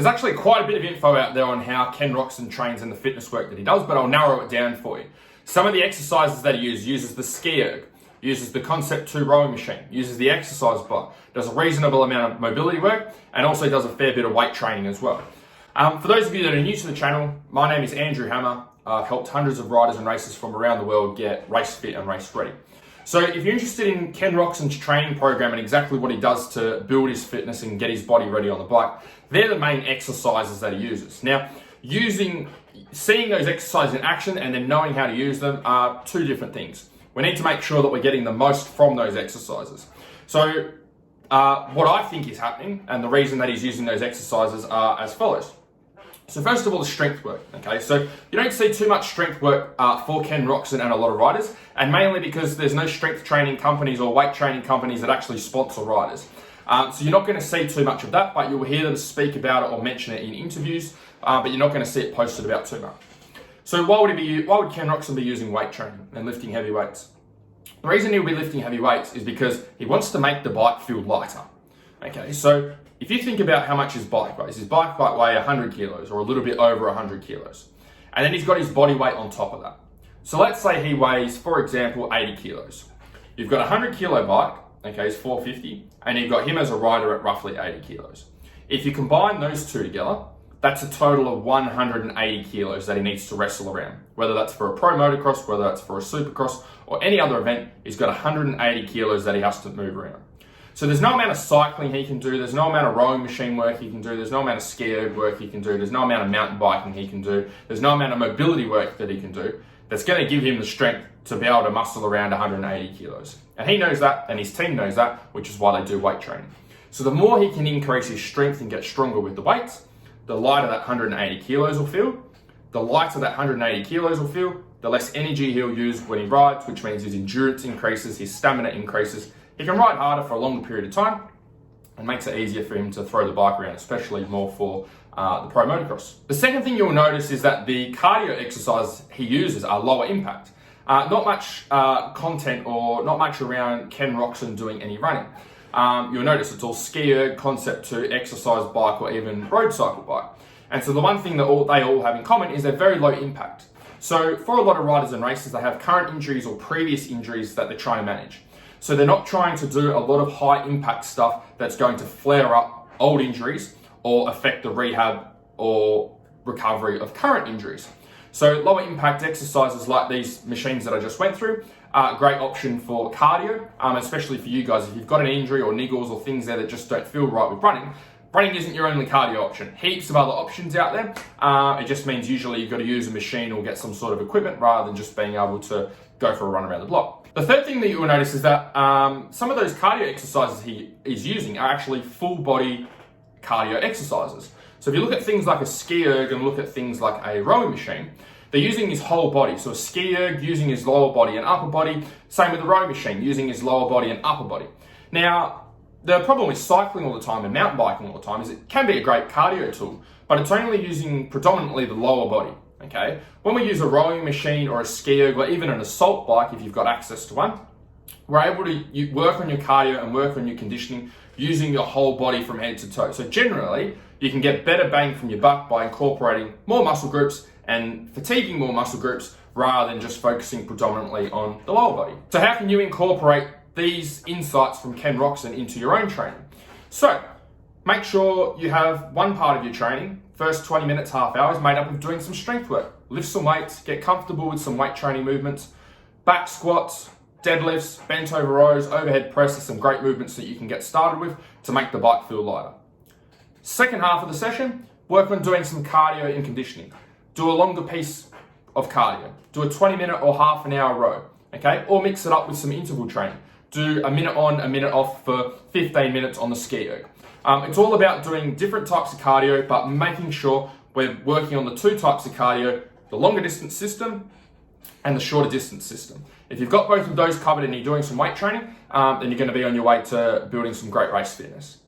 There's actually quite a bit of info out there on how Ken Roczen trains and the fitness work that he does, but I'll narrow it down for you. Some of the exercises that he uses the ski erg, uses the Concept 2 rowing machine, uses the exercise bike, does a reasonable amount of mobility work, and also does a fair bit of weight training as well. For those of you that are new to the channel, my name is Andrew Hammer. I've helped hundreds of riders and racers from around the world get race fit and race ready. So if you're interested in Ken Roczen's training program and exactly what he does to build his fitness and get his body ready on the bike, they're the main exercises that he uses. Now, seeing those exercises in action and then knowing how to use them are two different things. We need to make sure that we're getting the most from those exercises. So what I think is happening and the reason that he's using those exercises are as follows. So first of all, the strength work, okay? So you don't see too much strength work for Ken Roczen and a lot of riders, and mainly because there's no strength training companies or weight training companies that actually sponsor riders. So you're not going to see too much of that, but you'll hear them speak about it or mention it in interviews, but you're not going to see it posted about too much. So why would Ken Roczen be using weight training and lifting heavy weights? The reason he'll be lifting heavy weights is because he wants to make the bike feel lighter. Okay, so if you think about how much his bike weighs, his bike might weigh 100 kilos or a little bit over 100 kilos. And then he's got his body weight on top of that. So let's say he weighs, for example, 80 kilos. You've got a 100 kilo bike, okay, it's 450, and you've got him as a rider at roughly 80 kilos. If you combine those two together, that's a total of 180 kilos that he needs to wrestle around. Whether that's for a pro motocross, whether that's for a supercross, or any other event, he's got 180 kilos that he has to move around. So there's no amount of cycling he can do, there's no amount of rowing machine work he can do, there's no amount of ski erg work he can do, there's no amount of mountain biking he can do, there's no amount of mobility work that he can do that's going to give him the strength to be able to muscle around 180 kilos. And he knows that, and his team knows that, which is why they do weight training. So the more he can increase his strength and get stronger with the weights, the lighter that 180 kilos will feel, the lighter that 180 kilos will feel, the less energy he'll use when he rides, which means his endurance increases, his stamina increases. He can ride harder for a longer period of time and makes it easier for him to throw the bike around, especially more for the pro motocross. The second thing you'll notice is that the cardio exercises he uses are lower impact. Not much content or not much around Ken Roczen doing any running. You'll notice it's all ski erg, Concept 2, exercise bike, or even road cycle bike. And so the one thing that they all have in common is they're very low impact. So for a lot of riders and racers, they have current injuries or previous injuries that they're trying to manage. So they're not trying to do a lot of high impact stuff that's going to flare up old injuries or affect the rehab or recovery of current injuries. So lower impact exercises like these machines that I just went through are a great option for cardio, especially for you guys. If you've got an injury or niggles or things there that just don't feel right with running, running isn't your only cardio option. Heaps of other options out there. It just means usually you've got to use a machine or get some sort of equipment rather than just being able to go for a run around the block. The third thing that you will notice is that some of those cardio exercises he is using are actually full body cardio exercises. So if you look at things like a ski erg and look at things like a rowing machine, they're using his whole body. So a ski erg using his lower body and upper body, same with the rowing machine, using his lower body and upper body. Now, the problem with cycling all the time and mountain biking all the time is it can be a great cardio tool, but it's only using predominantly the lower body. Okay, when we use a rowing machine or a ski erg or even an assault bike, if you've got access to one, we're able to work on your cardio and work on your conditioning using your whole body from head to toe. So generally, you can get better bang from your buck by incorporating more muscle groups and fatiguing more muscle groups rather than just focusing predominantly on the lower body. So how can you incorporate these insights from Ken Roczen into your own training? So make sure you have one part of your training, first 20 minutes, half hour, is made up of doing some strength work. Lift some weights, get comfortable with some weight training movements, back squats, deadlifts, bent over rows, overhead presses, some great movements that you can get started with to make the bike feel lighter. Second half of the session, work on doing some cardio and conditioning. Do a longer piece of cardio. Do a 20-minute or half an hour row, okay? Or mix it up with some interval training. Do a minute on, a minute off for 15 minutes on the ski erg. It's all about doing different types of cardio, but making sure we're working on the two types of cardio, the longer distance system and the shorter distance system. If you've got both of those covered and you're doing some weight training, then you're going to be on your way to building some great race fitness.